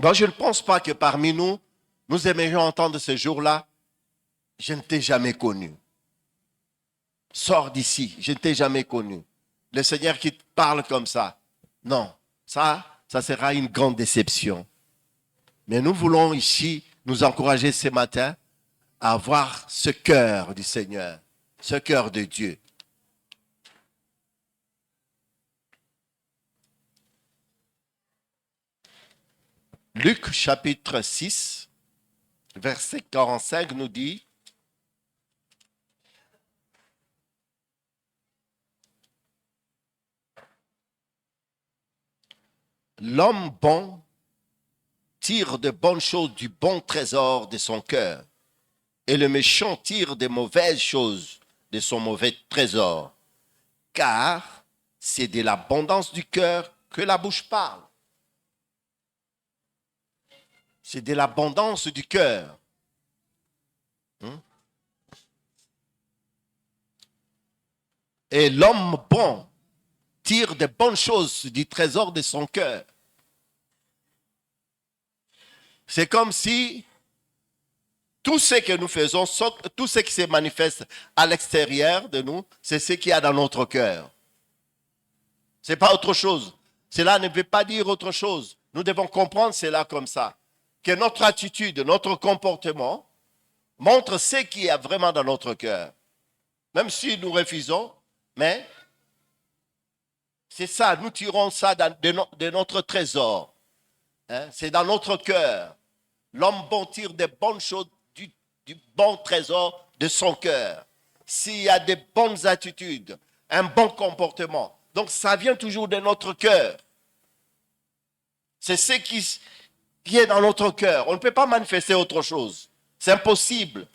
Donc, je ne pense pas que parmi nous, nous aimerions entendre ce jour-là, je ne t'ai jamais connu. Sors d'ici, je ne t'ai jamais connu. Le Seigneur qui te parle comme ça. Non, ça sera une grande déception. Mais nous voulons ici nous encourager ce matin à avoir ce cœur du Seigneur, ce cœur de Dieu. Luc chapitre 6, verset 45 nous dit, l'homme bon tire de bonnes choses du bon trésor de son cœur, et le méchant tire des mauvaises choses de son mauvais trésor, car c'est de l'abondance du cœur que la bouche parle. C'est de l'abondance du cœur. Et l'homme bon tire de bonnes choses du trésor de son cœur. C'est comme si tout ce que nous faisons, tout ce qui se manifeste à l'extérieur de nous, c'est ce qu'il y a dans notre cœur. Ce n'est pas autre chose. Cela ne veut pas dire autre chose. Nous devons comprendre cela comme ça. Que notre attitude, notre comportement montre ce qu'il y a vraiment dans notre cœur. Même si nous refusons, mais c'est ça, nous tirons ça de notre trésor. Hein? C'est dans notre cœur. L'homme bon tire des bonnes choses du bon trésor de son cœur. S'il y a des bonnes attitudes, un bon comportement, donc ça vient toujours de notre cœur. C'est ce qui est dans notre cœur. On ne peut pas manifester autre chose. C'est impossible.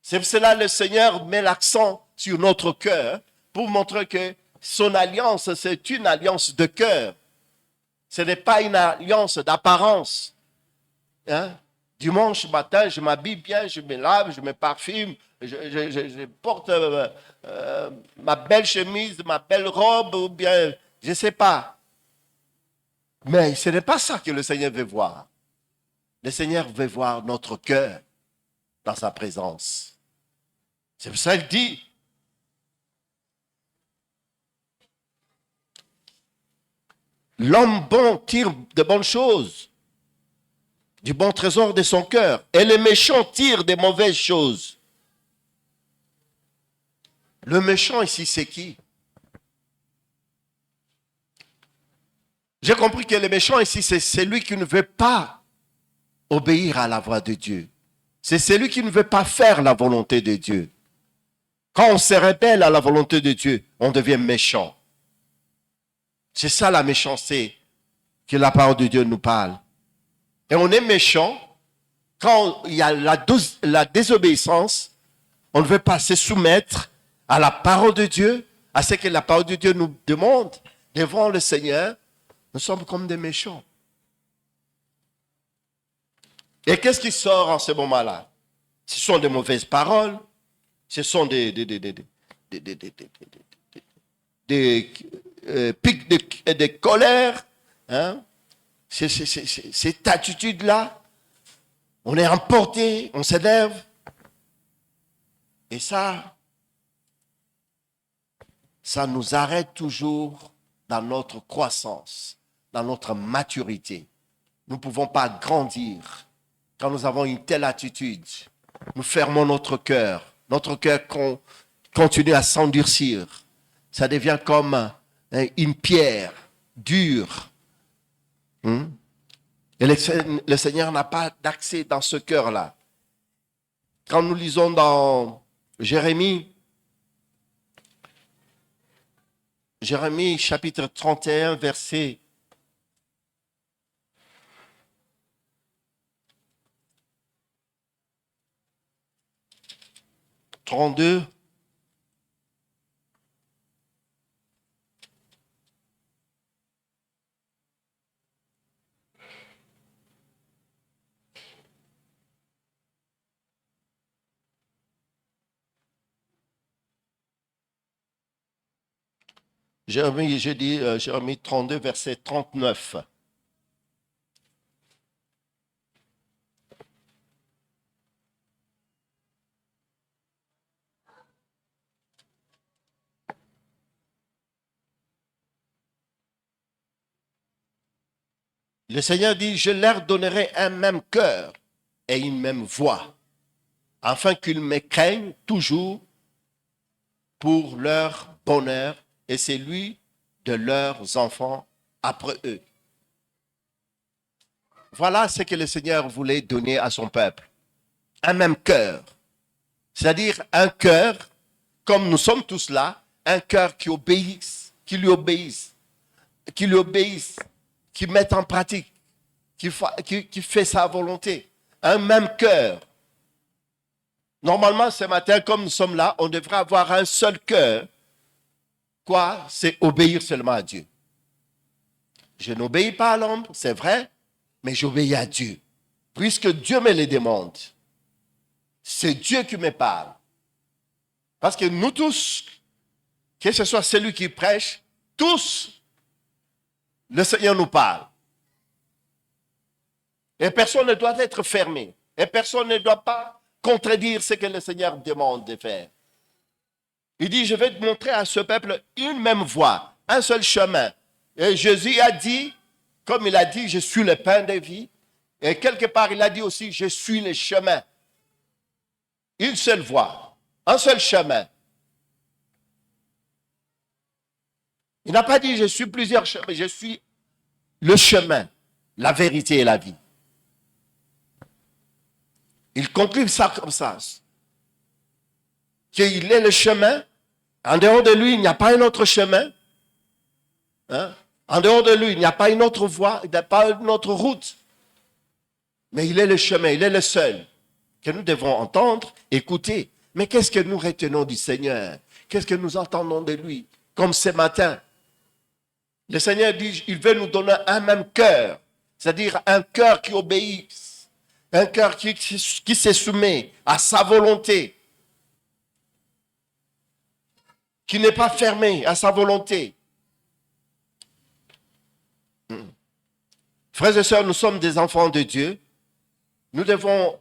C'est pour cela que le Seigneur met l'accent sur notre cœur pour montrer que son alliance, c'est une alliance de cœur. Ce n'est pas une alliance d'apparence. Hein? Dimanche matin, je m'habille bien, je me lave, je me parfume, je porte ma belle chemise, ma belle robe, ou bien, je ne sais pas. Mais ce n'est pas ça que le Seigneur veut voir. Le Seigneur veut voir notre cœur dans sa présence. C'est pour ça qu'il dit, l'homme bon tire de bonnes choses, du bon trésor de son cœur, et le méchant tire des mauvaises choses. Le méchant ici, c'est qui? J'ai compris que le méchant ici, c'est celui qui ne veut pas obéir à la voix de Dieu. C'est celui qui ne veut pas faire la volonté de Dieu. Quand on se rebelle à la volonté de Dieu, on devient méchant. C'est ça la méchanceté que la parole de Dieu nous parle. Et on est méchant quand il y a la désobéissance. On ne veut pas se soumettre à la parole de Dieu, à ce que la parole de Dieu nous demande devant le Seigneur. Nous sommes comme des méchants. Et qu'est-ce qui sort en ce moment-là? Ce sont des mauvaises paroles, ce sont des pics de colère. Hein? Cette attitude-là, on est emporté, on s'énerve. Et ça nous arrête toujours dans notre croissance, dans notre maturité. Nous ne pouvons pas grandir quand nous avons une telle attitude. Nous fermons notre cœur continue à s'endurcir. Ça devient comme une pierre dure. Et le Seigneur n'a pas d'accès dans ce cœur-là. Quand nous lisons dans Jérémie chapitre 31, verset 32. Jérémie 32, verset 39. Le Seigneur dit, je leur donnerai un même cœur et une même voix, afin qu'ils me craignent toujours pour leur bonheur et celui de leurs enfants après eux. Voilà ce que le Seigneur voulait donner à son peuple. Un même cœur. C'est-à-dire un cœur, comme nous sommes tous là, un cœur qui obéisse, qui lui obéisse, qui met en pratique, qui fait sa volonté. Un même cœur. Normalement, ce matin, comme nous sommes là, on devrait avoir un seul cœur. Quoi? C'est obéir seulement à Dieu. Je n'obéis pas à l'homme, c'est vrai, mais j'obéis à Dieu. Puisque Dieu me le demande. C'est Dieu qui me parle. Parce que nous tous, que ce soit celui qui prêche, tous, le Seigneur nous parle. Et personne ne doit être fermé. Et personne ne doit pas contredire ce que le Seigneur demande de faire. Il dit, je vais te montrer à ce peuple une même voie, un seul chemin. Et Jésus a dit, comme il a dit, je suis le pain de vie. Et quelque part, il a dit aussi, je suis le chemin. Une seule voie, un seul chemin. Il n'a pas dit, je suis plusieurs chemins, je suis le chemin, la vérité et la vie. Il conclut ça comme ça. Qu'il est le chemin. En dehors de lui, il n'y a pas un autre chemin. Hein? En dehors de lui, il n'y a pas une autre voie, il n'y a pas une autre route. Mais il est le chemin, il est le seul que nous devons entendre, écouter. Mais qu'est-ce que nous retenons du Seigneur? Qu'est-ce que nous entendons de lui? Comme ce matin, le Seigneur dit, il veut nous donner un même cœur, c'est-à-dire un cœur qui obéisse, un cœur qui se soumet à sa volonté, qui n'est pas fermé à sa volonté. Frères et sœurs, nous sommes des enfants de Dieu. Nous devons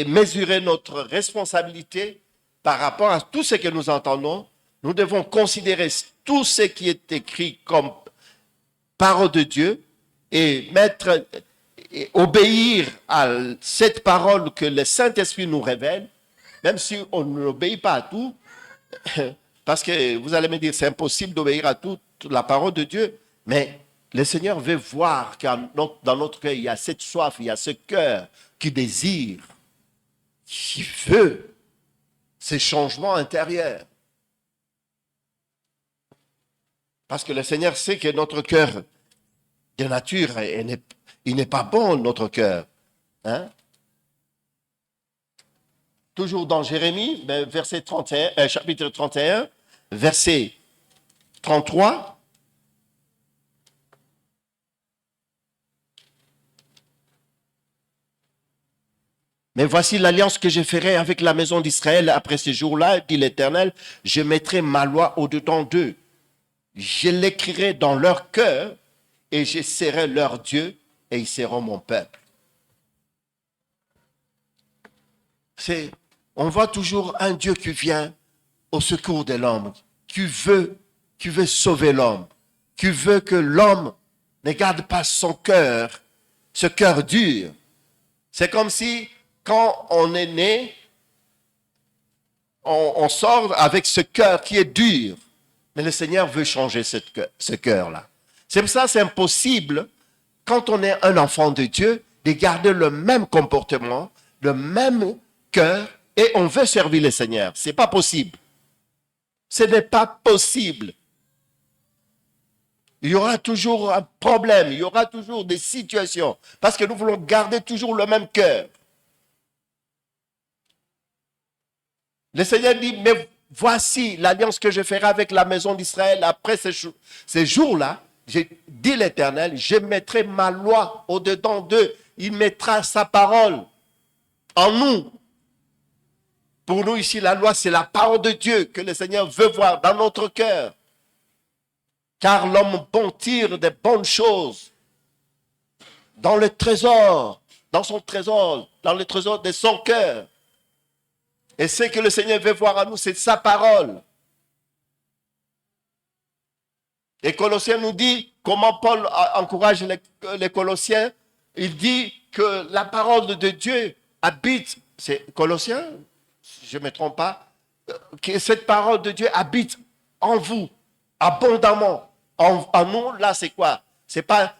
mesurer notre responsabilité par rapport à tout ce que nous entendons. Nous devons considérer tout ce qui est écrit comme parole de Dieu et obéir à cette parole que le Saint-Esprit nous révèle, même si on n'obéit pas à tout, parce que vous allez me dire, c'est impossible d'obéir à toute la parole de Dieu, mais le Seigneur veut voir que dans notre cœur, il y a cette soif, il y a ce cœur qui désire, qui veut ces changements intérieurs. Parce que le Seigneur sait que notre cœur de nature, il n'est pas bon, notre cœur. Hein? Toujours dans Jérémie, verset 31, chapitre 31, verset 33. Mais voici l'alliance que je ferai avec la maison d'Israël après ces jours-là, dit l'Éternel, je mettrai ma loi au-dedans d'eux. Je l'écrirai dans leur cœur et je serai leur Dieu et ils seront mon peuple. On voit toujours un Dieu qui vient au secours de l'homme, qui veut sauver l'homme, qui veut que l'homme ne garde pas son cœur, ce cœur dur. C'est comme si quand on est né, on sort avec ce cœur qui est dur. Mais le Seigneur veut changer ce cœur-là. C'est pour ça que c'est impossible, quand on est un enfant de Dieu, de garder le même comportement, le même cœur, et on veut servir le Seigneur. Ce n'est pas possible. Ce n'est pas possible. Il y aura toujours un problème, il y aura toujours des situations, parce que nous voulons garder toujours le même cœur. Le Seigneur dit, mais voici l'alliance que je ferai avec la maison d'Israël après ces jours-là, dit l'Éternel, je mettrai ma loi au-dedans d'eux. Il mettra sa parole en nous. Pour nous ici, la loi, c'est la parole de Dieu que le Seigneur veut voir dans notre cœur. Car l'homme bon tire des bonnes choses dans le trésor, dans le trésor de son cœur. Et ce que le Seigneur veut voir à nous, c'est sa parole. Et Colossiens nous dit, comment Paul encourage les Colossiens. Il dit que la parole de Dieu habite, c'est Colossiens, si je ne me trompe pas, que cette parole de Dieu habite en vous, abondamment. En nous, là, c'est quoi? C'est pas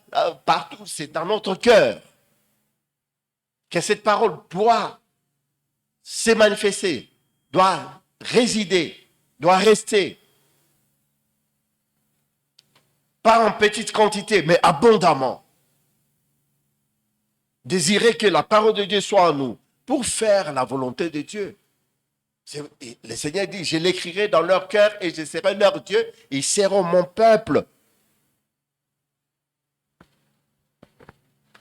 partout, c'est dans notre cœur. Que cette parole doit se manifester, doit résider, doit rester. Pas en petite quantité, mais abondamment. Désirer que la parole de Dieu soit en nous pour faire la volonté de Dieu. Le Seigneur dit, je l'écrirai dans leur cœur et je serai leur Dieu, ils seront mon peuple.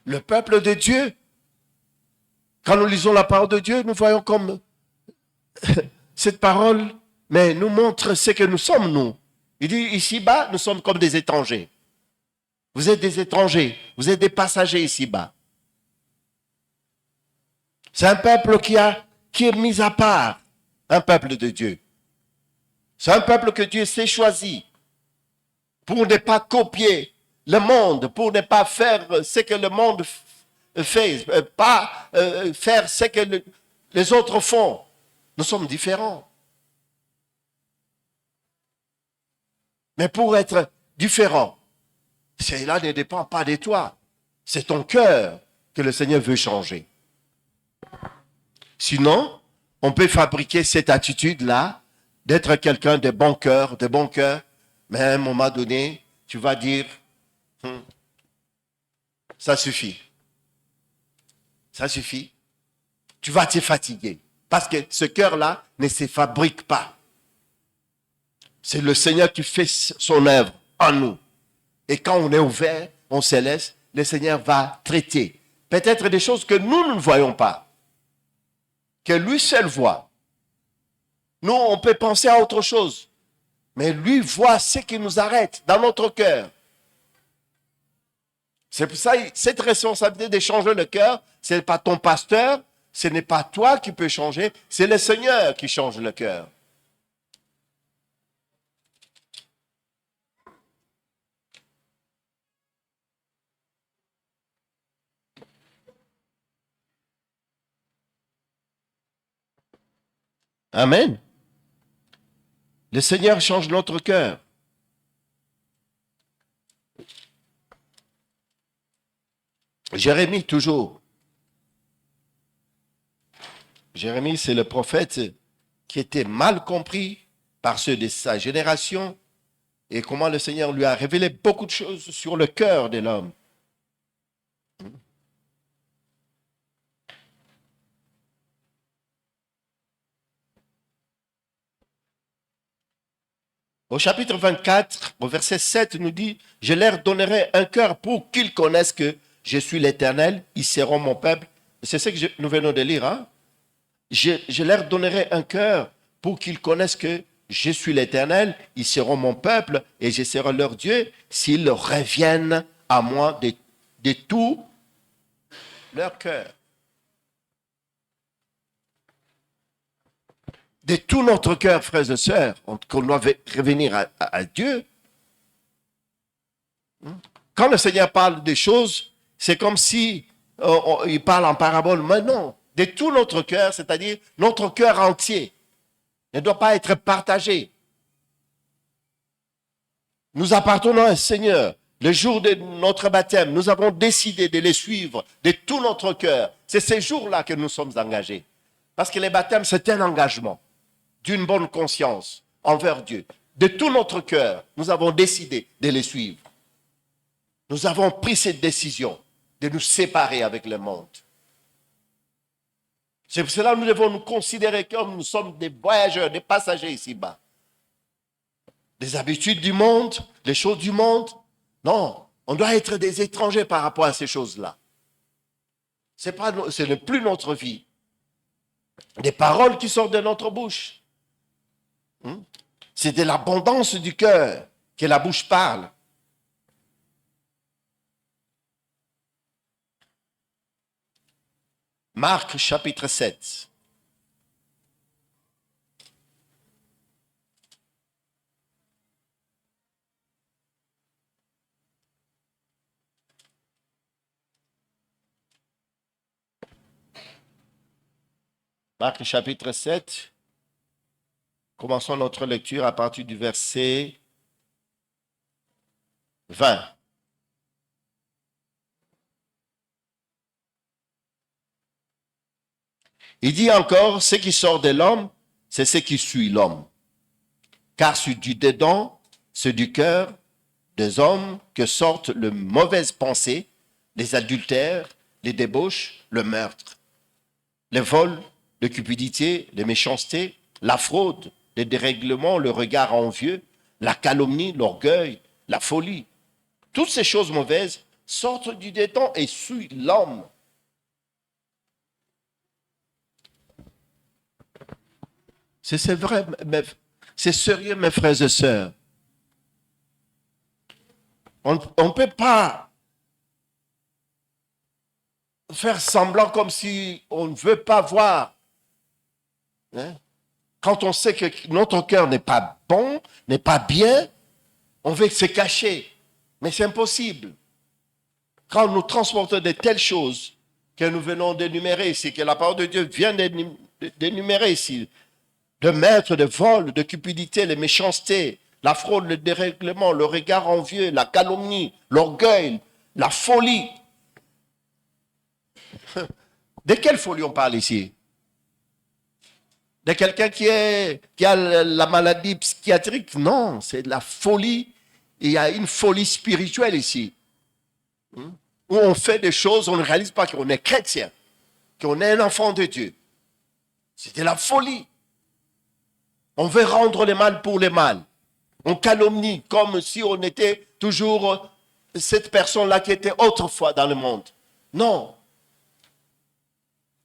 Le peuple de Dieu. Quand nous lisons la parole de Dieu, nous voyons comme cette parole, mais nous montre ce que nous sommes, nous. Il dit, ici-bas, nous sommes comme des étrangers. Vous êtes des étrangers, vous êtes des passagers ici-bas. C'est un peuple qui est mis à part, un peuple de Dieu. C'est un peuple que Dieu s'est choisi pour ne pas copier le monde, pour ne pas faire ce que le monde fait, pas faire ce que les autres font. Nous sommes différents. Mais pour être différent, cela ne dépend pas de toi. C'est ton cœur que le Seigneur veut changer. Sinon, on peut fabriquer cette attitude-là, d'être quelqu'un de bon cœur, mais à un moment donné, tu vas dire, ça suffit. Ça suffit. Tu vas te fatiguer. Parce que ce cœur-là ne se fabrique pas. C'est le Seigneur qui fait son œuvre en nous. Et quand on est ouvert, on se laisse, le Seigneur va traiter. Peut-être des choses que nous ne voyons pas. Que lui seul voit. Nous, on peut penser à autre chose. Mais lui voit ce qui nous arrête dans notre cœur. C'est pour ça, cette responsabilité de changer le cœur, ce n'est pas ton pasteur, ce n'est pas toi qui peux changer, c'est le Seigneur qui change le cœur. Amen. Le Seigneur change notre cœur. Jérémie, toujours. Jérémie, c'est le prophète qui était mal compris par ceux de sa génération et comment le Seigneur lui a révélé beaucoup de choses sur le cœur de l'homme. Au chapitre 24, au verset 7, nous dit, « Je leur donnerai un cœur pour qu'ils connaissent que je suis l'Éternel, ils seront mon peuple. » C'est ce que nous venons de lire. Hein? Je leur donnerai un cœur pour qu'ils connaissent que je suis l'Éternel, ils seront mon peuple et je serai leur Dieu s'ils reviennent à moi de tout leur cœur. De tout notre cœur, frères et sœurs, qu'on doit revenir à Dieu. Quand le Seigneur parle des choses, c'est comme si il parle en parabole, mais non, de tout notre cœur, c'est-à-dire notre cœur entier, ne doit pas être partagé. Nous appartenons à un Seigneur. Le jour de notre baptême, nous avons décidé de les suivre de tout notre cœur. C'est ces jours-là que nous sommes engagés. Parce que le baptême, c'est un engagement d'une bonne conscience envers Dieu. De tout notre cœur, nous avons décidé de les suivre. Nous avons pris cette décision de nous séparer avec le monde. C'est pour cela que nous devons nous considérer comme nous sommes des voyageurs, des passagers ici-bas. Des habitudes du monde, les choses du monde. Non, on doit être des étrangers par rapport à ces choses-là. Ce n'est plus notre vie. Des paroles qui sortent de notre bouche. C'est de l'abondance du cœur que la bouche parle. Marc chapitre 7. Marc chapitre 7. Commençons notre lecture à partir du verset 20. Il dit encore, ce qui sort de l'homme, c'est ce qui suit l'homme. Car c'est du dedans, c'est du cœur des hommes que sortent les mauvaises pensées, les adultères, les débauches, le meurtre, les vols, la cupidité, les méchancetés, la fraude, les dérèglements, le regard envieux, la calomnie, l'orgueil, la folie. Toutes ces choses mauvaises sortent du dedans et suivent l'homme. C'est vrai, c'est sérieux, mes frères et sœurs. On ne peut pas faire semblant comme si on ne veut pas voir. Hein? Quand on sait que notre cœur n'est pas bon, n'est pas bien, on veut se cacher. Mais c'est impossible. Quand nous transportons de telles choses que nous venons d'énumérer ici, que la parole de Dieu vient d'énumérer ici, de meurtre, de vol, de cupidité, les méchancetés, la fraude, le dérèglement, le regard envieux, la calomnie, l'orgueil, la folie. De quelle folie on parle ici? De quelqu'un qui a la maladie psychiatrique? Non, c'est de la folie. Il y a une folie spirituelle ici. Où on fait des choses, on ne réalise pas qu'on est chrétien, qu'on est un enfant de Dieu. C'est de la folie. On veut rendre le mal pour le mal. On calomnie comme si on était toujours cette personne-là qui était autrefois dans le monde. Non.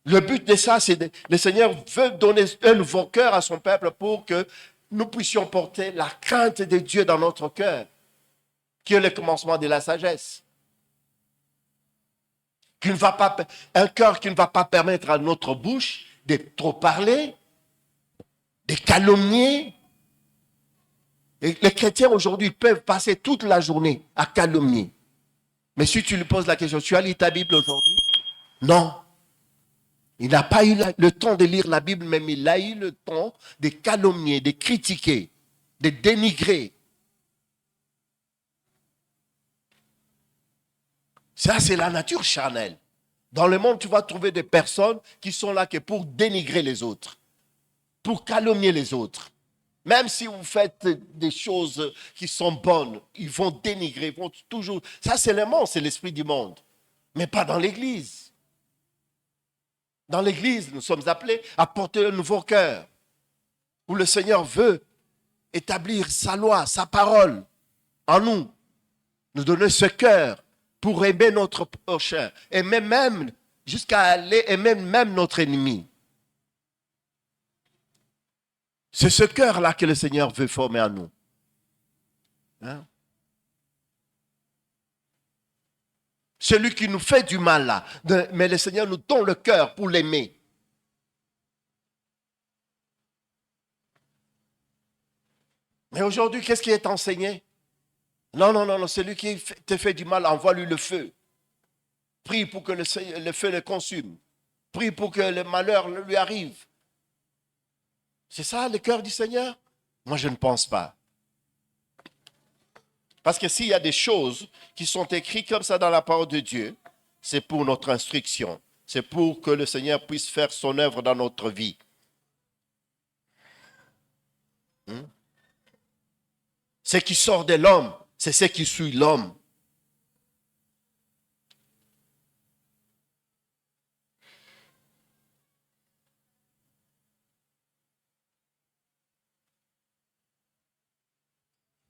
Le but de ça, c'est le Seigneur veut donner un nouveau cœur à son peuple pour que nous puissions porter la crainte de Dieu dans notre cœur, qui est le commencement de la sagesse. Un cœur qui ne va pas permettre à notre bouche de trop parler, de calomnier. Et les chrétiens aujourd'hui peuvent passer toute la journée à calomnier. Mais si tu lui poses la question, tu as lu ta Bible aujourd'hui? Non. Il n'a pas eu le temps de lire la Bible, mais il a eu le temps de calomnier, de critiquer, de dénigrer. Ça, c'est la nature charnelle. Dans le monde, tu vas trouver des personnes qui sont là que pour dénigrer les autres, pour calomnier les autres. Même si vous faites des choses qui sont bonnes, ils vont dénigrer, ils vont toujours... Ça, c'est le monde, c'est l'esprit du monde. Mais pas dans l'Église. Dans l'Église, nous sommes appelés à porter un nouveau cœur, où le Seigneur veut établir sa loi, sa parole en nous. Nous donner ce cœur pour aimer notre prochain, aimer même, jusqu'à aller aimer même notre ennemi. C'est ce cœur-là que le Seigneur veut former en nous. Hein? Celui qui nous fait du mal là, mais le Seigneur nous donne le cœur pour l'aimer. Mais aujourd'hui, qu'est-ce qui est enseigné? Non, non, non, non, celui qui te fait du mal, envoie-lui le feu. Prie pour que le feu le consume. Prie pour que le malheur lui arrive. C'est ça le cœur du Seigneur? Moi, je ne pense pas. Parce que s'il y a des choses qui sont écrites comme ça dans la parole de Dieu, c'est pour notre instruction. C'est pour que le Seigneur puisse faire son œuvre dans notre vie. Ce qui sort de l'homme, c'est ce qui suit l'homme.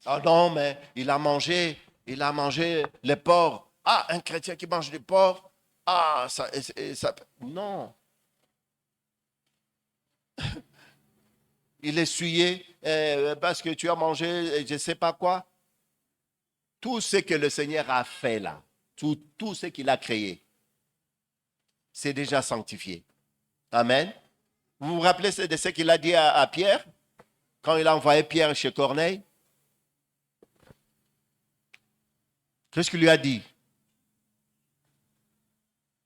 Ah non, mais il a mangé les porcs. Ah, un chrétien qui mange des porcs. Ah, ça. Non. Il est essuyé parce que tu as mangé je ne sais pas quoi. Tout ce que le Seigneur a fait là, tout ce qu'il a créé, c'est déjà sanctifié. Amen. Vous vous rappelez de ce qu'il a dit à Pierre quand il a envoyé Pierre chez Corneille? Qu'est-ce qu'il lui a dit?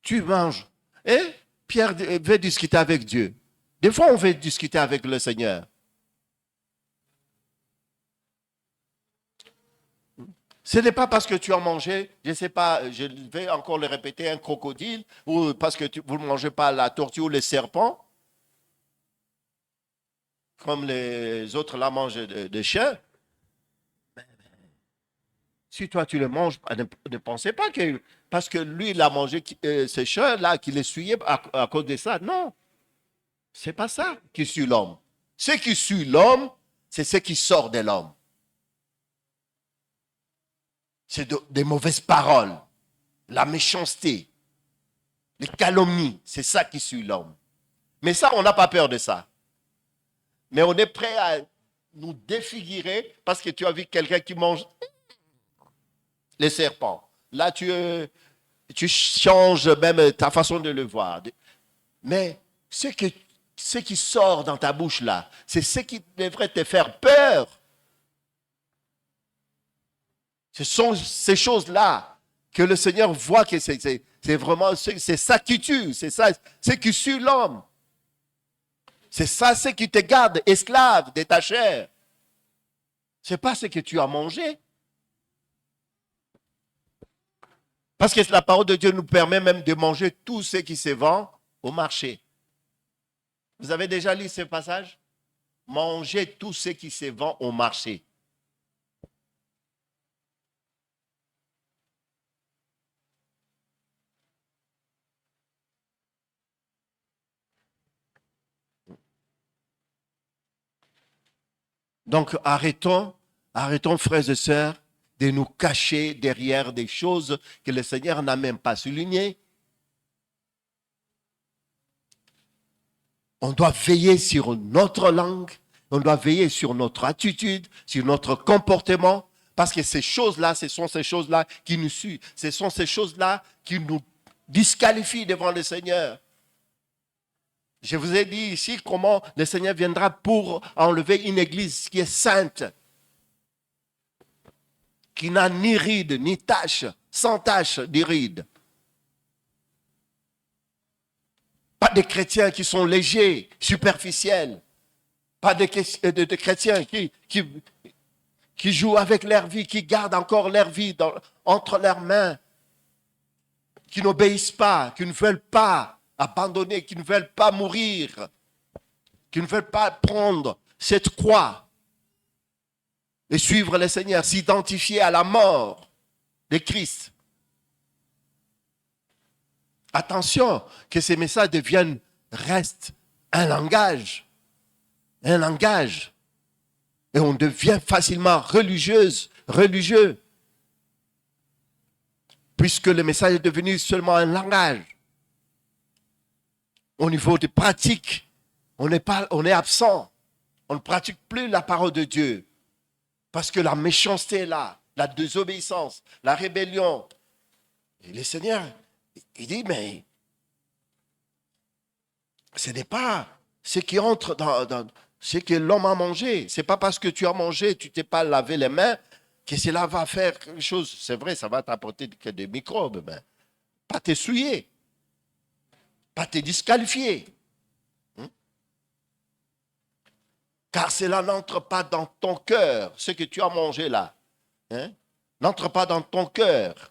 Tu manges. Et Pierre veut discuter avec Dieu. Des fois, on veut discuter avec le Seigneur. Ce n'est pas parce que tu as mangé, je ne sais pas, je vais encore le répéter, un crocodile, ou parce que vous ne mangez pas la tortue ou le serpent, comme les autres la mangent de chiens. Si toi tu le manges, ne pensez pas que parce que lui il a mangé ces chiens-là, qu'il essuyait à cause de ça. Non, c'est pas ça qui suit l'homme. Ce qui suit l'homme, c'est ce qui sort de l'homme. C'est des mauvaises paroles, la méchanceté, les calomnies. C'est ça qui suit l'homme. Mais ça, on n'a pas peur de ça. Mais on est prêt à nous défigurer parce que tu as vu quelqu'un qui mange les serpents. Là, tu changes même ta façon de le voir. Mais ce qui sort dans ta bouche là, c'est ce qui devrait te faire peur. Ce sont ces choses-là que le Seigneur voit que c'est vraiment, c'est ça qui tue, c'est ça, c'est qui tue l'homme. C'est ça ce qui te garde esclave de ta chair. C'est pas ce que tu as mangé. Parce que la parole de Dieu nous permet même de manger tout ce qui se vend au marché. Vous avez déjà lu ce passage? Manger tout ce qui se vend au marché. Donc arrêtons, frères et sœurs, de nous cacher derrière des choses que le Seigneur n'a même pas soulignées. On doit veiller sur notre langue, on doit veiller sur notre attitude, sur notre comportement, parce que ces choses-là, ce sont ces choses-là qui nous suivent, ce sont ces choses-là qui nous disqualifient devant le Seigneur. Je vous ai dit ici comment le Seigneur viendra pour enlever une église qui est sainte, qui n'a ni ride, ni tache, sans tache, ni ride. Pas de chrétiens qui sont légers, superficiels. Pas de chrétiens qui jouent avec leur vie, qui gardent encore leur vie entre leurs mains, qui n'obéissent pas, qui ne veulent pas abandonner, qui ne veulent pas mourir, qui ne veulent pas prendre cette croix et suivre le Seigneur, s'identifier à la mort de Christ. Attention, que ces messages restent un langage. Un langage. Et on devient facilement religieux. Puisque le message est devenu seulement un langage. Au niveau des pratiques, on est absent. On ne pratique plus la parole de Dieu. Parce que la méchanceté est là, la désobéissance, la rébellion. Et le Seigneur, il dit, mais ce n'est pas ce qui entre dans ce que l'homme a mangé. Ce n'est pas parce que tu as mangé, tu ne t'es pas lavé les mains, que cela va faire quelque chose. C'est vrai, ça va t'apporter des microbes, mais pas t'essuyer, pas te disqualifier. Car cela n'entre pas dans ton cœur, ce que tu as mangé là. N'entre pas dans ton cœur,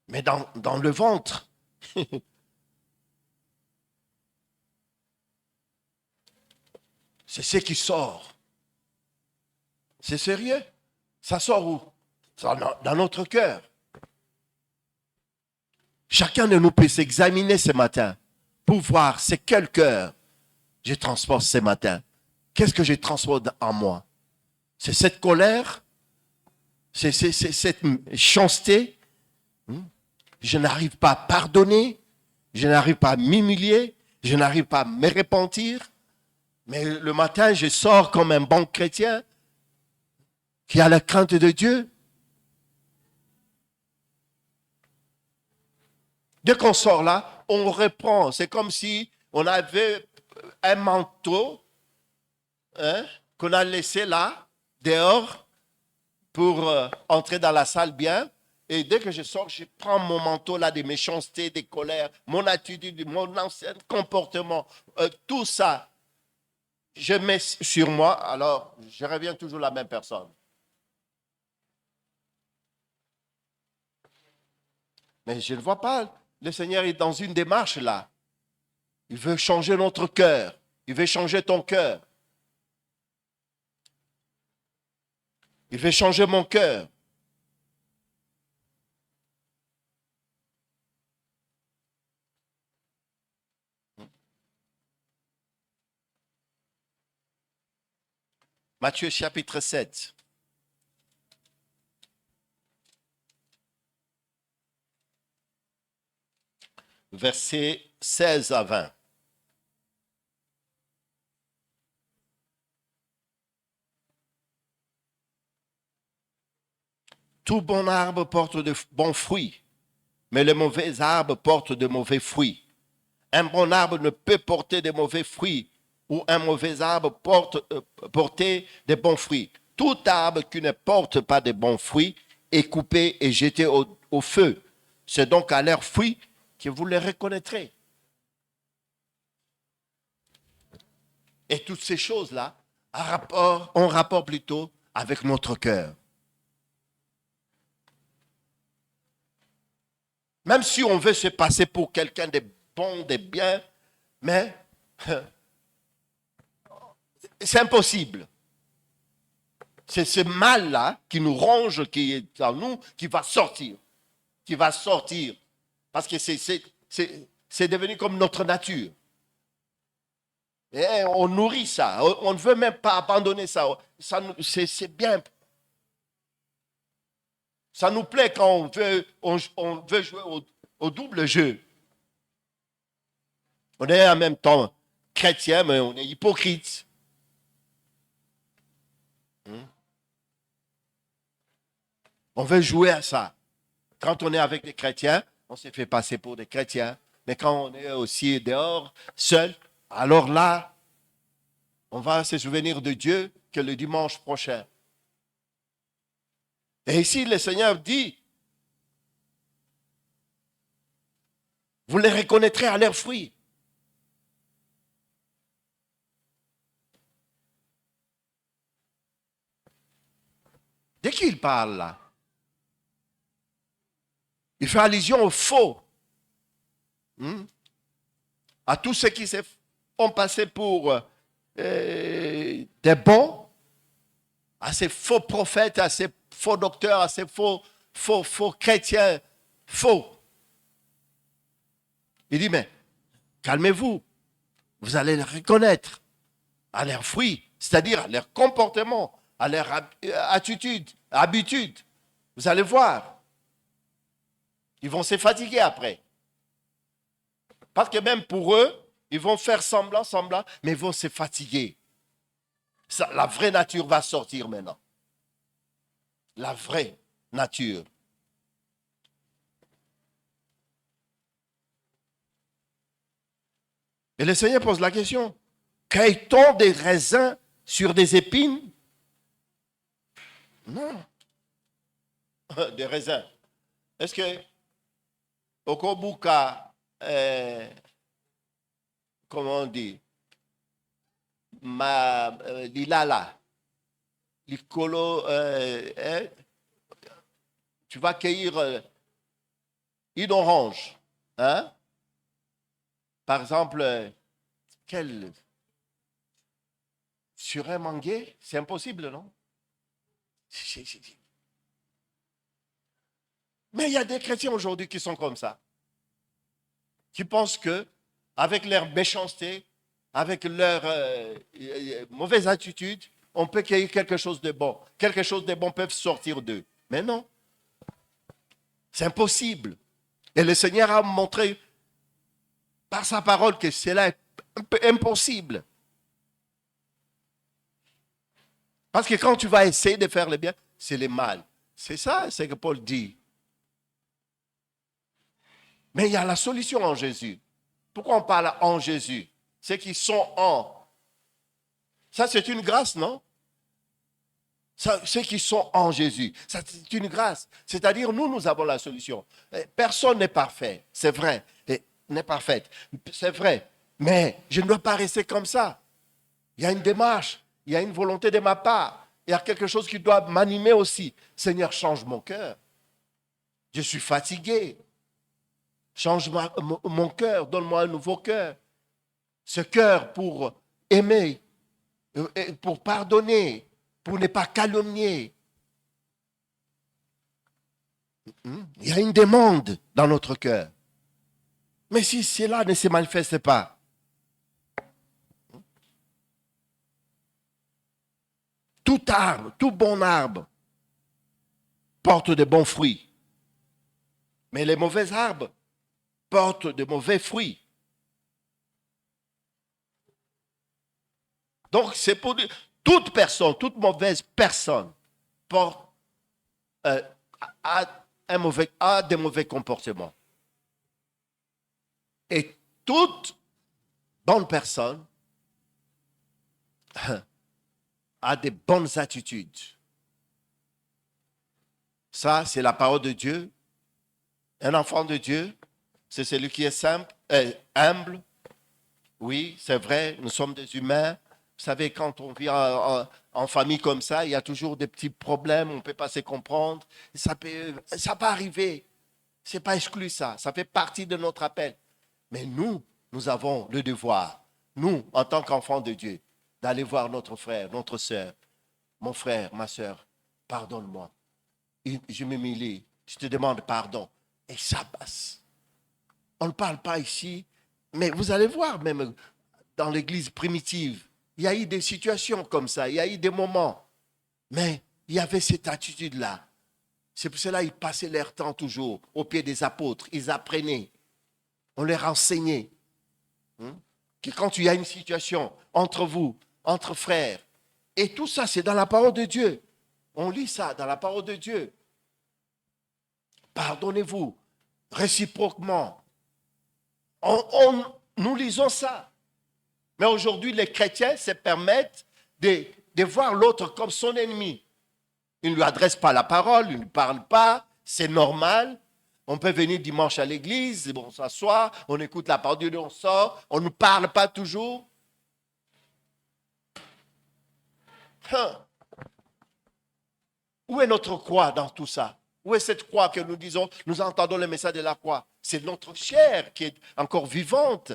mais dans le ventre. C'est ce qui sort. C'est sérieux? Ça sort où? Dans notre cœur. Chacun de nous peut s'examiner ce matin pour voir c'est quel cœur je transporte ce matin. Qu'est-ce que je transporte en moi? C'est cette colère? C'est cette méchanceté? Je n'arrive pas à pardonner? Je n'arrive pas à m'humilier? Je n'arrive pas à me repentir? Mais le matin, je sors comme un bon chrétien qui a la crainte de Dieu. Dès qu'on sort là, on reprend. C'est comme si on avait un manteau qu'on a laissé là, dehors, pour entrer dans la salle bien. Et dès que je sors, je prends mon manteau là des méchancetés, des colères, mon attitude, mon ancien comportement, tout ça, je mets sur moi, alors je reviens toujours la même personne. Mais je ne vois pas, le Seigneur est dans une démarche là. Il veut changer notre cœur. Il veut changer ton cœur. Il veut changer mon cœur. Matthieu chapitre 7. Versets 16 à 20. Tout bon arbre porte de bons fruits, mais le mauvais arbre porte de mauvais fruits. Un bon arbre ne peut porter de mauvais fruits, ou un mauvais arbre porter de bons fruits. Tout arbre qui ne porte pas de bons fruits est coupé et jeté au feu. C'est donc à leurs fruits que vous les reconnaîtrez. Et toutes ces choses-là ont rapport plutôt avec notre cœur. Même si on veut se passer pour quelqu'un de bon, de bien, mais c'est impossible. C'est ce mal-là qui nous ronge, qui est en nous, qui va sortir. Qui va sortir. Parce que c'est devenu comme notre nature. Et on nourrit ça. On ne veut même pas abandonner ça. C'est bien. Ça nous plaît quand on veut jouer au double jeu. On est en même temps chrétien, mais on est hypocrite. On veut jouer à ça. Quand on est avec des chrétiens, on s'est fait passer pour des chrétiens. Mais quand on est aussi dehors, seul, alors là, on va se souvenir de Dieu que le dimanche prochain. Et ici, le Seigneur dit, vous les reconnaîtrez à leurs fruits. De qui il parle là? Il fait allusion aux faux. À tous ceux qui se font passer pour des bons, à ces faux prophètes, à ces faux docteurs, à ces faux chrétiens, faux. Il dit, mais calmez-vous, vous allez les reconnaître à leurs fruits, c'est-à-dire à leur comportement, à leur attitude, habitude. Vous allez voir. Ils vont se fatiguer après. Parce que même pour eux, ils vont faire semblant, mais ils vont se fatiguer. Ça, la vraie nature va sortir maintenant. La vraie nature. Et le Seigneur pose la question. Cueille-t-on des raisins sur des épines? Non. Des raisins. Est-ce que Okobuka, comment on dit, Lilala, Licolo, tu vas cueillir une orange. Hein? Par exemple, quel sur un manguier, c'est impossible, non? Mais il y a des chrétiens aujourd'hui qui sont comme ça. Qui pensent que, avec leur méchanceté, avec leur mauvaise attitude, on peut cueillir quelque chose de bon. Quelque chose de bon peut sortir d'eux. Mais non. C'est impossible. Et le Seigneur a montré par sa parole que cela est un peu impossible. Parce que quand tu vas essayer de faire le bien, c'est le mal. C'est ça, c'est ce que Paul dit. Mais il y a la solution en Jésus. Pourquoi on parle en Jésus? Ceux qui sont en. Ça, c'est une grâce, non? Ceux qui sont en Jésus. Ça, c'est une grâce. C'est-à-dire, nous avons la solution. Personne n'est parfait, c'est vrai. N'est parfaite, c'est vrai. Mais je ne dois pas rester comme ça. Il y a une démarche, il y a une volonté de ma part. Il y a quelque chose qui doit m'animer aussi. Seigneur, change mon cœur. Je suis fatigué. Change mon cœur, donne-moi un nouveau cœur. Ce cœur pour aimer, pour pardonner, pour ne pas calomnier. Il y a une demande dans notre cœur. Mais si cela ne se manifeste pas, tout arbre, tout bon arbre porte de bons fruits. Mais les mauvais arbres portent de mauvais fruits. Donc, c'est pour dire, toute personne, toute mauvaise personne porte a des mauvais comportements. Et toute bonne personne a des bonnes attitudes. Ça, c'est la parole de Dieu. Un enfant de Dieu, c'est celui qui est simple, humble. Oui, c'est vrai, nous sommes des humains. Vous savez, quand on vit en famille comme ça, il y a toujours des petits problèmes, on ne peut pas se comprendre. Ça peut arriver. Ce n'est pas exclu ça. Ça fait partie de notre appel. Mais nous avons le devoir, nous, en tant qu'enfants de Dieu, d'aller voir notre frère, notre soeur. Mon frère, ma soeur, pardonne-moi. Je m'humilie, je te demande pardon. Et ça passe. On ne parle pas ici, mais vous allez voir, même dans l'église primitive, il y a eu des situations comme ça, il y a eu des moments. Mais il y avait cette attitude-là. C'est pour cela qu'ils passaient leur temps toujours au pied des apôtres. Ils apprenaient. On leur enseignait. Que quand il y a une situation entre vous, entre frères, et tout ça, c'est dans la parole de Dieu. On lit ça dans la parole de Dieu. Pardonnez-vous réciproquement. Nous lisons ça. Mais aujourd'hui, les chrétiens se permettent de voir l'autre comme son ennemi. Ils ne lui adressent pas la parole, ils ne lui parlent pas, c'est normal. On peut venir dimanche à l'église, on s'assoit, on écoute la parole de Dieu, on sort, on ne parle pas toujours. Où est notre croix dans tout ça? Où est cette croix que nous disons, nous entendons le message de la croix? C'est notre chair qui est encore vivante.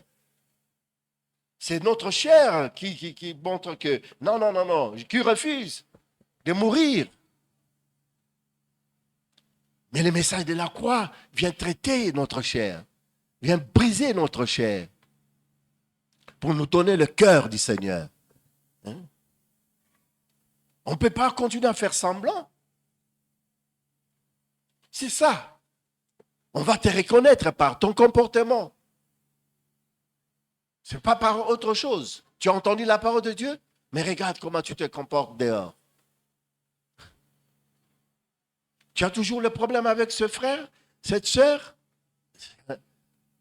C'est notre chair qui montre que non, qui refuse de mourir. Mais le message de la croix vient traiter notre chair, vient briser notre chair pour nous donner le cœur du Seigneur. On ne peut pas continuer à faire semblant. C'est ça. On va te reconnaître par ton comportement. Ce n'est pas par autre chose. Tu as entendu la parole de Dieu, mais regarde comment tu te comportes dehors. Tu as toujours le problème avec ce frère, cette sœur,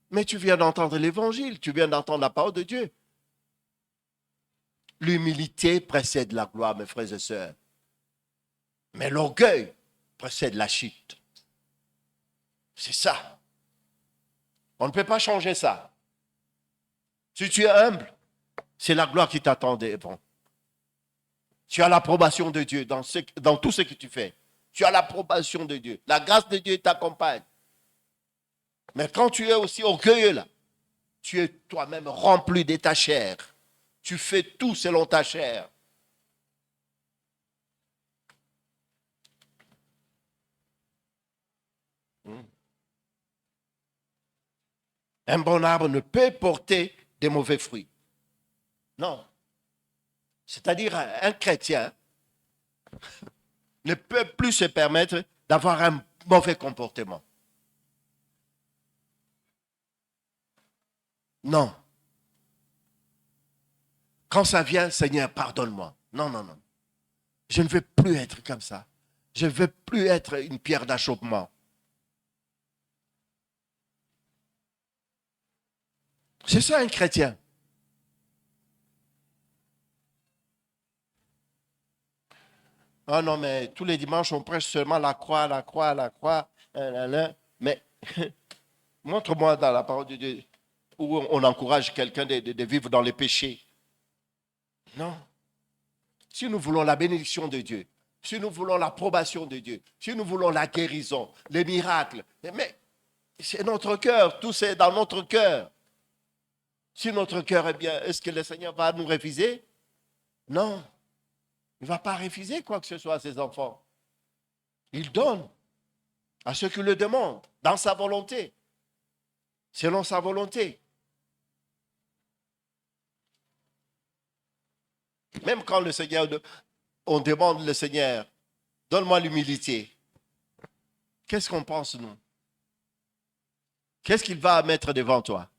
mais tu viens d'entendre l'évangile, tu viens d'entendre la parole de Dieu. L'humilité précède la gloire, mes frères et sœurs. Mais l'orgueil précède la chute. C'est ça. On ne peut pas changer ça. Si tu es humble, c'est la gloire qui t'attendait. Bon. Tu as l'approbation de Dieu dans tout ce que tu fais. Tu as l'approbation de Dieu. La grâce de Dieu t'accompagne. Mais quand tu es aussi orgueilleux là, tu es toi-même rempli de ta chair. Tu fais tout selon ta chair. Un bon arbre ne peut porter des mauvais fruits. Non. C'est-à-dire un chrétien ne peut plus se permettre d'avoir un mauvais comportement. Non. Quand ça vient, Seigneur, pardonne-moi. Non. Je ne veux plus être comme ça. Je ne veux plus être une pierre d'achoppement. C'est ça un chrétien. Ah non, mais tous les dimanches, on prêche seulement la croix, la croix, la croix. Mais montre-moi dans la parole de Dieu où on encourage quelqu'un de vivre dans les péchés. Non. Si nous voulons la bénédiction de Dieu, si nous voulons l'approbation de Dieu, si nous voulons la guérison, les miracles, mais c'est notre cœur, tout c'est dans notre cœur. Si notre cœur est bien, est-ce que le Seigneur va nous refuser? Non. Il ne va pas refuser quoi que ce soit à ses enfants. Il donne à ceux qui le demandent, dans sa volonté, selon sa volonté. Même quand le Seigneur, on demande le Seigneur, donne-moi l'humilité. Qu'est-ce qu'on pense, nous? Qu'est-ce qu'il va mettre devant toi?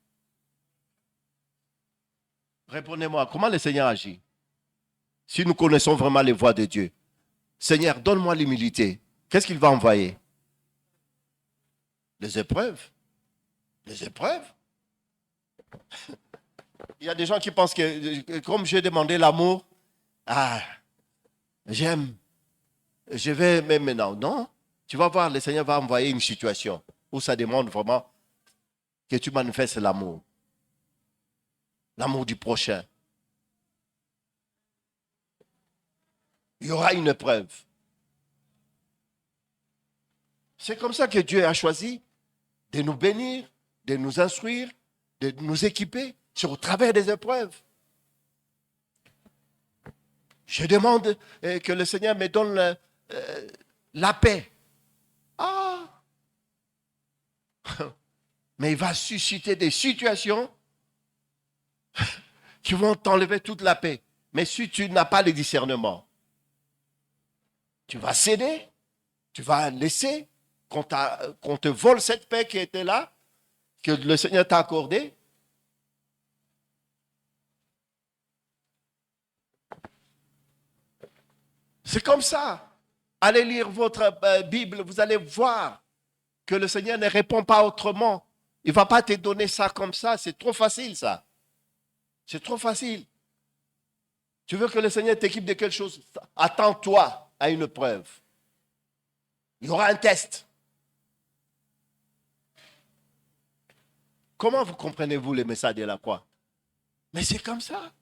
Répondez-moi, comment le Seigneur agit? Si nous connaissons vraiment les voies de Dieu. Seigneur, donne-moi l'humilité. Qu'est-ce qu'il va envoyer? Les épreuves. Les épreuves. Il y a des gens qui pensent que comme j'ai demandé l'amour, j'aime. Je vais même maintenant. Non. Tu vas voir, le Seigneur va envoyer une situation où ça demande vraiment que tu manifestes l'amour. L'amour du prochain. Il y aura une épreuve. C'est comme ça que Dieu a choisi de nous bénir, de nous instruire, de nous équiper au travers des épreuves. Je demande que le Seigneur me donne la paix. Ah! Mais il va susciter des situations qui vont t'enlever toute la paix. Mais si tu n'as pas le discernement, tu vas céder, tu vas laisser qu'on te vole cette paix qui était là, que le Seigneur t'a accordée. C'est comme ça. Allez lire votre Bible, vous allez voir que le Seigneur ne répond pas autrement. Il ne va pas te donner ça comme ça. C'est trop facile, ça. C'est trop facile. Tu veux que le Seigneur t'équipe de quelque chose? Attends-toi à une preuve. Il y aura un test. Comment vous comprenez-vous les messages de la croix? Mais c'est comme ça.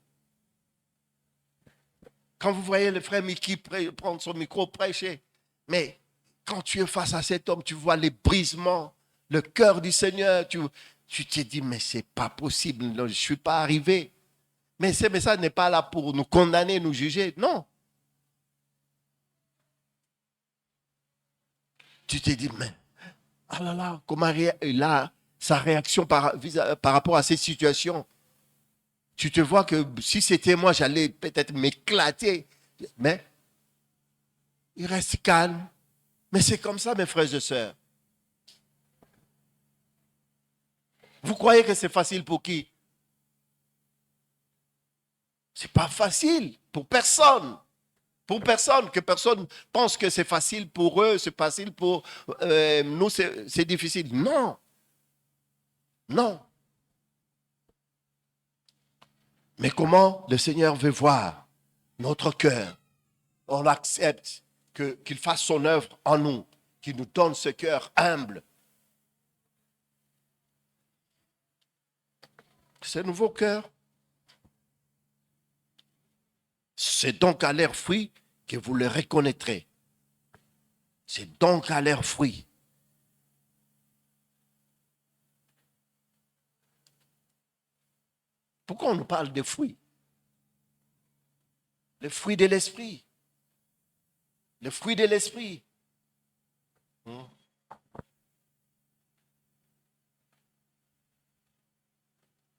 Quand vous voyez le frère Mickey prendre son micro, prêcher, mais quand tu es face à cet homme, tu vois les brisements, le cœur du Seigneur, tu te dis, mais c'est pas possible, je ne suis pas arrivé. Mais ce message n'est pas là pour nous condamner, nous juger, non. Tu te dis, mais, ah là là, comment il a sa réaction par rapport à cette situation. Tu te vois que si c'était moi, j'allais peut-être m'éclater. Mais il reste calme. Mais c'est comme ça, mes frères et sœurs. Vous croyez que c'est facile pour qui? C'est pas facile pour personne. Pour personne, que personne pense que c'est facile pour eux, c'est facile pour nous, c'est difficile. Non. Non. Mais comment le Seigneur veut voir notre cœur? On accepte qu'il fasse son œuvre en nous, qu'il nous donne ce cœur humble. Ce nouveau cœur. C'est donc à leurs fruits que vous le reconnaîtrez. C'est donc à leurs fruits. Pourquoi on nous parle de fruits? Les fruits de l'esprit. Les fruits de l'esprit.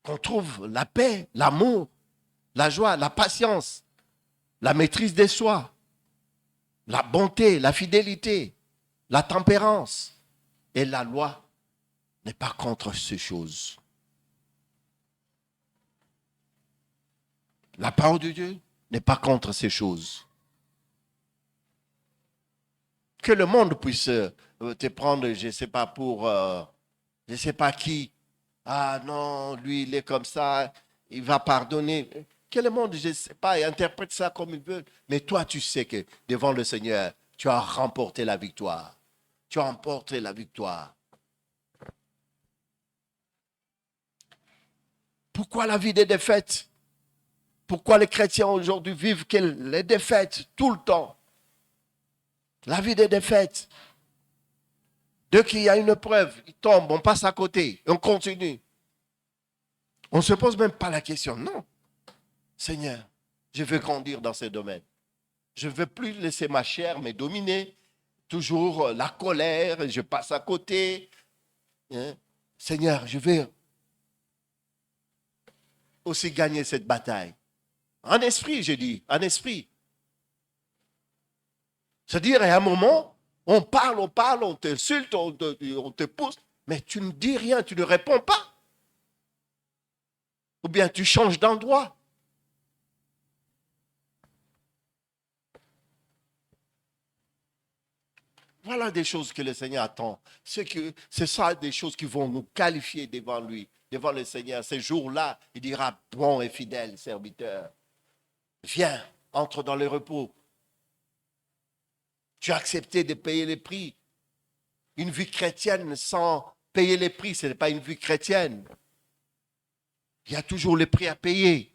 Qu'on trouve la paix, l'amour, la joie, la patience, la maîtrise de soi, la bonté, la fidélité, la tempérance. Et la loi n'est pas contre ces choses. La parole de Dieu n'est pas contre ces choses. Que le monde puisse te prendre, je ne sais pas, pour je ne sais pas qui. Ah non, lui, il est comme ça, il va pardonner. Que le monde, je ne sais pas, interprète ça comme il veut. Mais toi, tu sais que devant le Seigneur, tu as remporté la victoire. Tu as remporté la victoire. Pourquoi la vie des défaites? Pourquoi les chrétiens aujourd'hui vivent les défaites tout le temps? La vie des défaites. Dès qu'il y a une preuve, ils tombent, on passe à côté, on continue. On ne se pose même pas la question. Non, Seigneur, je veux grandir dans ce domaine. Je ne veux plus laisser ma chair me dominer. Toujours la colère, je passe à côté. Hein? Seigneur, je veux aussi gagner cette bataille. En esprit, je dis, en esprit. C'est-à-dire, à un moment, on parle, on t'insulte, on te pousse, mais tu ne dis rien, tu ne réponds pas. Ou bien tu changes d'endroit. Voilà des choses que le Seigneur attend. C'est ça des choses qui vont nous qualifier devant lui, devant le Seigneur. Ces jours-là, il dira, bon et fidèle serviteur, viens, entre dans le repos. Tu as accepté de payer les prix. Une vie chrétienne sans payer les prix, ce n'est pas une vie chrétienne. Il y a toujours les prix à payer.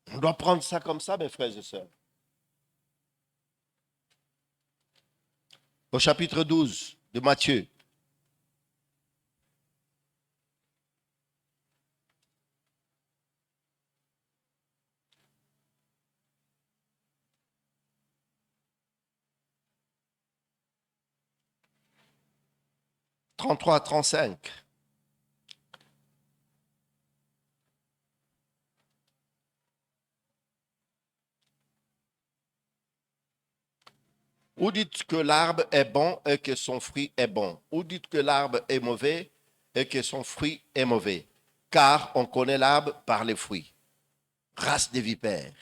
On doit prendre ça comme ça, mes frères et sœurs. Au chapitre 12 de Matthieu. « 33 à 35. Ou dites que l'arbre est bon et que son fruit est bon. Ou dites que l'arbre est mauvais et que son fruit est mauvais. Car on connaît l'arbre par les fruits. Race des vipères.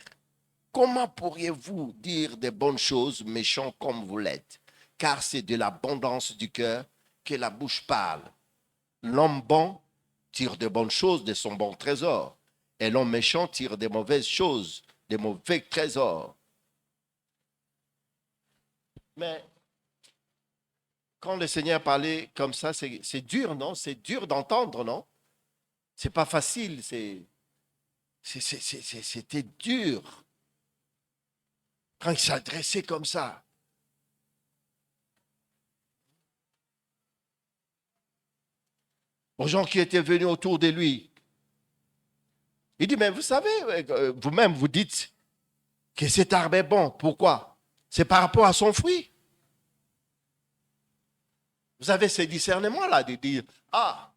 Comment pourriez-vous dire des bonnes choses méchants comme vous l'êtes? Car c'est de l'abondance du cœur que la bouche parle. L'homme bon tire de bonnes choses de son bon trésor. Et l'homme méchant tire des mauvaises choses, des mauvais trésors. Mais quand le Seigneur parlait comme ça, c'est dur, non? C'est dur d'entendre, non? C'est pas facile, c'était dur quand il s'adressait comme ça. Aux gens qui étaient venus autour de lui. Il dit, mais vous savez, vous-même, vous dites que cet arbre est bon. Pourquoi? C'est par rapport à son fruit. Vous avez ce discernement-là de dire, ah,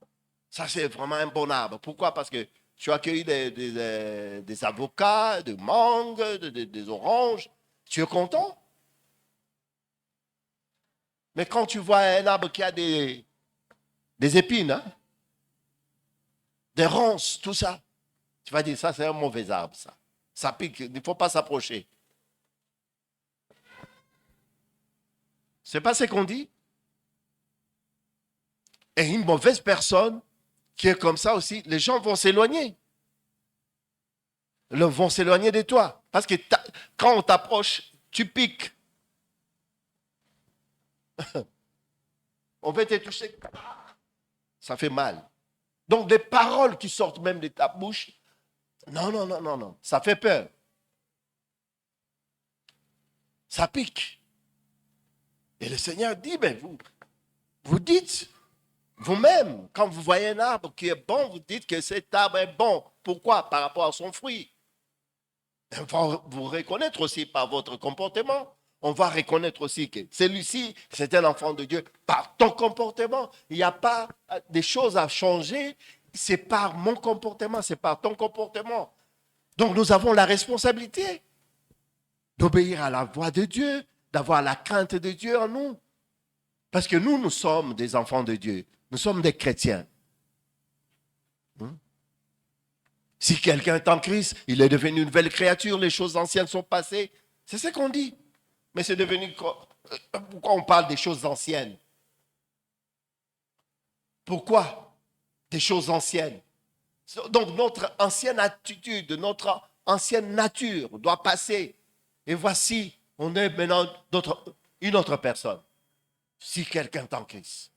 ça c'est vraiment un bon arbre. Pourquoi? Parce que tu as cueilli des avocats, des mangues, des oranges. Tu es content? Mais quand tu vois un arbre qui a des épines, hein, des ronces, tout ça, tu vas dire, ça c'est un mauvais arbre, ça. Ça pique, il ne faut pas s'approcher. C'est pas ce qu'on dit? Et une mauvaise personne qui est comme ça aussi, les gens vont s'éloigner. Ils vont s'éloigner de toi. Parce que quand on t'approche, tu piques. On veut te toucher. Ça fait mal. Donc, des paroles qui sortent même de ta bouche, non, non, non, non, non. Ça fait peur. Ça pique. Et le Seigneur dit, mais vous dites, vous-même, quand vous voyez un arbre qui est bon, vous dites que cet arbre est bon. Pourquoi? Par rapport à son fruit. On va vous reconnaître aussi par votre comportement. On va reconnaître aussi que celui-ci, c'est un enfant de Dieu. Par ton comportement, il n'y a pas des choses à changer. C'est par mon comportement, c'est par ton comportement. Donc nous avons la responsabilité d'obéir à la voix de Dieu, d'avoir la crainte de Dieu en nous. Parce que nous sommes des enfants de Dieu. Nous sommes des chrétiens. Si quelqu'un est en Christ, il est devenu une nouvelle créature, les choses anciennes sont passées. C'est ce qu'on dit. Mais c'est devenu... Pourquoi on parle des choses anciennes? Pourquoi des choses anciennes? Donc notre ancienne attitude, notre ancienne nature doit passer. Et voici, on est maintenant une autre personne. Si quelqu'un est en Christ,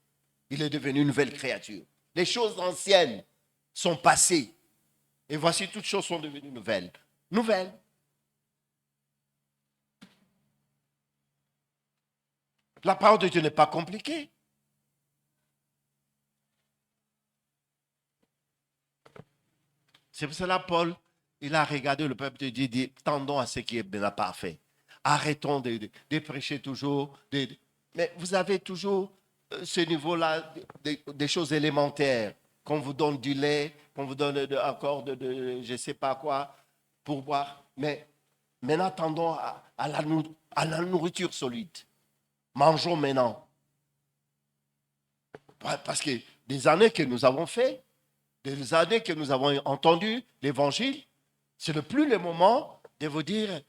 il est devenu une nouvelle créature. Les choses anciennes sont passées. Et voici, toutes choses sont devenues nouvelles. Nouvelles. La parole de Dieu n'est pas compliquée. C'est pour cela, Paul, il a regardé le peuple de Dieu et dit, tendons à ce qui est bien parfait. Arrêtons de prêcher toujours. Mais vous avez toujours ce niveau-là des choses élémentaires. Qu'on vous donne du lait, qu'on vous donne encore de je ne sais pas quoi pour boire. Mais maintenant, tendons à la nourriture solide. Mangeons maintenant. Parce que des années que nous avons fait, des années que nous avons entendu l'évangile, ce n'est plus le moment de vous dire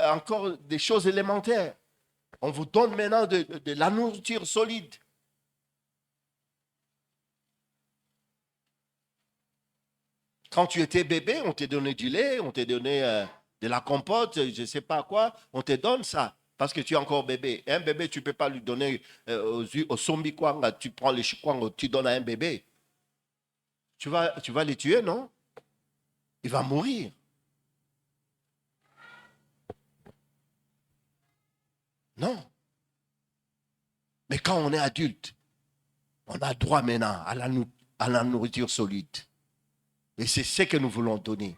encore des choses élémentaires. On vous donne maintenant de la nourriture solide. Quand tu étais bébé, on t'a donné du lait, on t'a donné de la compote, je ne sais pas quoi, on te donne ça. Parce que tu es encore bébé. Un bébé, tu ne peux pas lui donner au zombie kwang, tu prends les chikwang, tu donnes à un bébé. Tu vas les tuer, non? Il va mourir. Non. Mais quand on est adulte, on a droit maintenant à la nourriture solide. Et c'est ce que nous voulons donner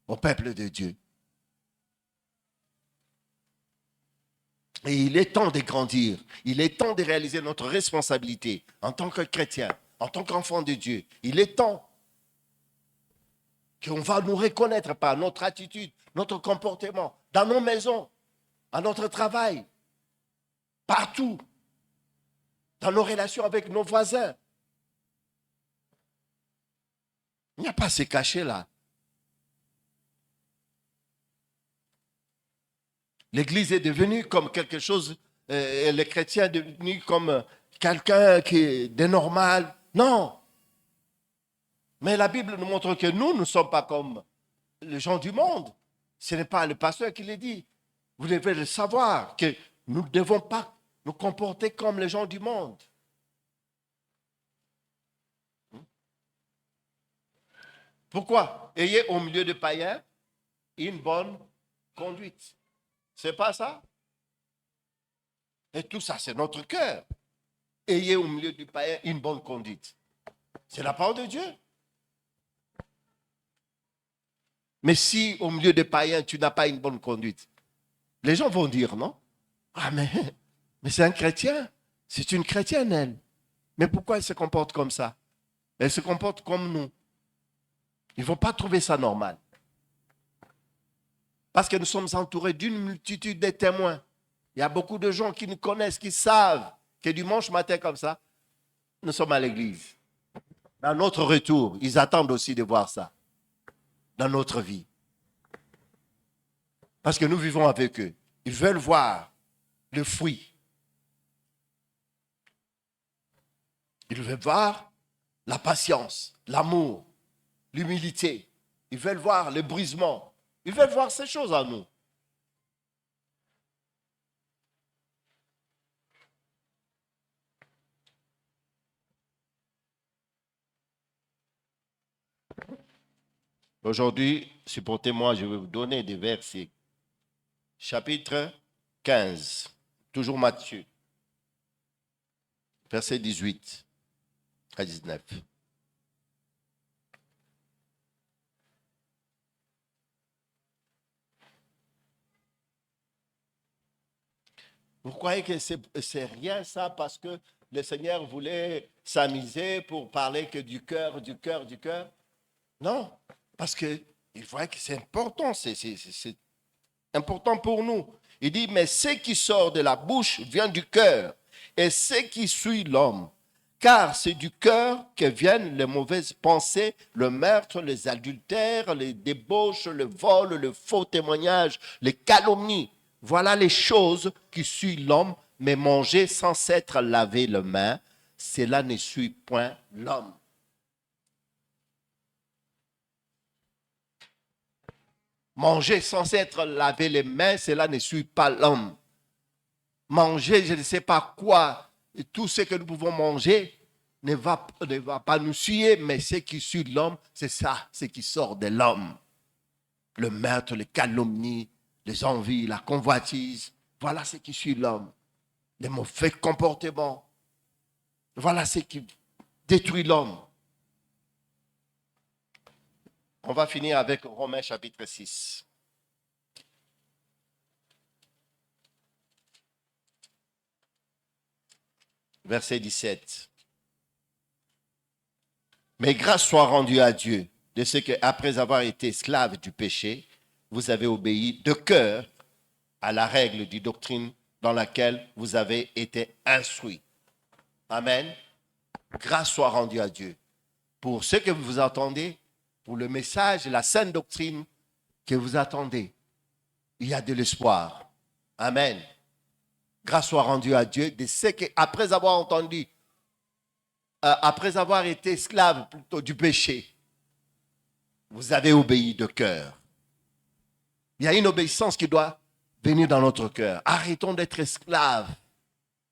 au peuple de Dieu. Et il est temps de grandir. Il est temps de réaliser notre responsabilité en tant que chrétien, en tant qu'enfant de Dieu. Il est temps qu'on va nous reconnaître par notre attitude, notre comportement, dans nos maisons, à notre travail, partout, dans nos relations avec nos voisins. Il n'y a pas à se cacher là. L'Église est devenue comme quelque chose, le chrétien est devenu comme quelqu'un qui est dénormal. Non. Mais la Bible nous montre que nous ne sommes pas comme les gens du monde. Ce n'est pas le pasteur qui le dit. Vous devez le savoir que nous ne devons pas nous comporter comme les gens du monde. Pourquoi? Ayez au milieu de païens une bonne conduite. C'est pas ça? Et tout ça, c'est notre cœur. Ayez au milieu du païen une bonne conduite. C'est la parole de Dieu. Mais si au milieu des païens, tu n'as pas une bonne conduite, les gens vont dire, non? Ah, mais c'est un chrétien. C'est une chrétienne, elle. Mais pourquoi elle se comporte comme ça? Elle se comporte comme nous. Ils ne vont pas trouver ça normal. Parce que nous sommes entourés d'une multitude de témoins. Il y a beaucoup de gens qui nous connaissent, qui savent que dimanche matin comme ça, nous sommes à l'église. Dans notre retour, ils attendent aussi de voir ça dans notre vie. Parce que nous vivons avec eux. Ils veulent voir le fruit. Ils veulent voir la patience, l'amour, l'humilité. Ils veulent voir le brisement. Ils veulent voir ces choses en nous. Aujourd'hui, supportez-moi, je vais vous donner des versets. Chapitre 15, toujours Matthieu, verset 18 à 19. Vous croyez que c'est rien ça parce que le Seigneur voulait s'amuser pour parler que du cœur, du cœur, du cœur? Non, parce qu'il voit que c'est important, c'est important pour nous. Il dit, mais ce qui sort de la bouche vient du cœur, et ce qui suit l'homme. Car c'est du cœur que viennent les mauvaises pensées, le meurtre, les adultères, les débauches, le vol, le faux témoignage, les calomnies. Voilà les choses qui suivent l'homme, mais manger sans s'être lavé les mains, cela ne suit point l'homme. Manger sans être lavé les mains, cela ne suit pas l'homme. Manger, je ne sais pas quoi, et tout ce que nous pouvons manger ne va pas nous suyer, mais ce qui suit l'homme, c'est ça, ce qui sort de l'homme. Le meurtre, les calomnies, les envies, la convoitise, voilà ce qui suit l'homme. Les mauvais comportements, voilà ce qui détruit l'homme. On va finir avec Romains chapitre 6. Verset 17. Mais grâce soit rendue à Dieu de ce que, après avoir été esclave du péché, vous avez obéi de cœur à la règle du doctrine dans laquelle vous avez été instruits. Amen. Grâce soit rendue à Dieu pour ce que vous attendez, pour le message et la sainte doctrine que vous attendez. Il y a de l'espoir. Amen. Grâce soit rendue à Dieu de ce que, après avoir entendu, après avoir été esclave plutôt du péché, vous avez obéi de cœur. Il y a une obéissance qui doit venir dans notre cœur. Arrêtons d'être esclaves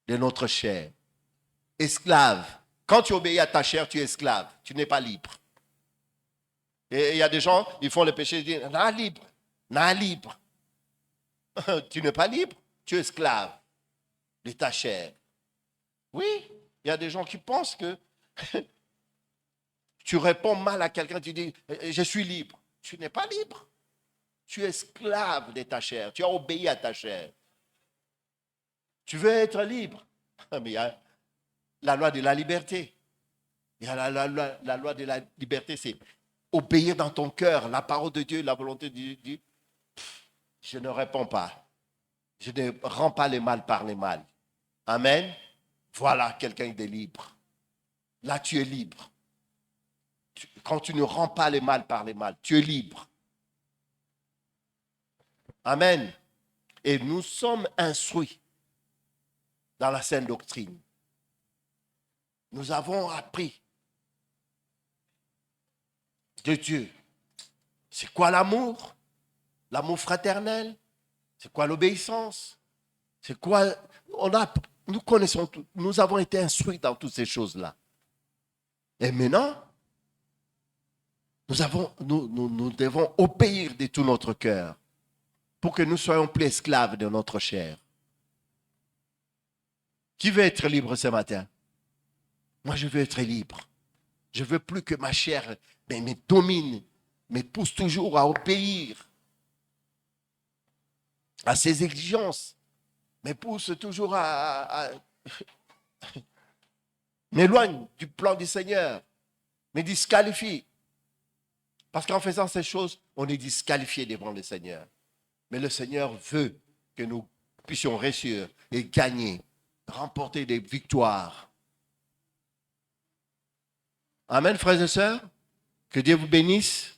de notre chair. Esclave. Quand tu obéis à ta chair, tu es esclave. Tu n'es pas libre. Et il y a des gens, ils font le péché, ils disent, non, libre, non, libre. Tu n'es pas libre, tu es esclave de ta chair. Oui, il y a des gens qui pensent que tu réponds mal à quelqu'un, tu dis, je suis libre. Tu n'es pas libre. Tu es esclave de ta chair. Tu as obéi à ta chair. Tu veux être libre. Mais il y a la loi de la liberté. Il y a la loi de la liberté, c'est obéir dans ton cœur, la parole de Dieu, la volonté de Dieu. Je ne réponds pas. Je ne rends pas le mal par le mal. Amen. Voilà quelqu'un de libre. Là, tu es libre. Quand tu ne rends pas le mal par le mal, tu es libre. Amen. Et nous sommes instruits dans la sainte doctrine. Nous avons appris de Dieu. C'est quoi l'amour? L'amour fraternel? C'est quoi l'obéissance? C'est quoi? Nous connaissons tout. Nous avons été instruits dans toutes ces choses-là. Et maintenant, nous devons obéir de tout notre cœur pour que nous soyons plus esclaves de notre chair. Qui veut être libre ce matin? Moi, je veux être libre. Je ne veux plus que ma chair me domine, me pousse toujours à obéir à ses exigences, me pousse toujours à m'éloigne du plan du Seigneur, me disqualifie. Parce qu'en faisant ces choses, on est disqualifié devant le Seigneur. Mais le Seigneur veut que nous puissions réussir et gagner, remporter des victoires. Amen, frères et sœurs. Que Dieu vous bénisse.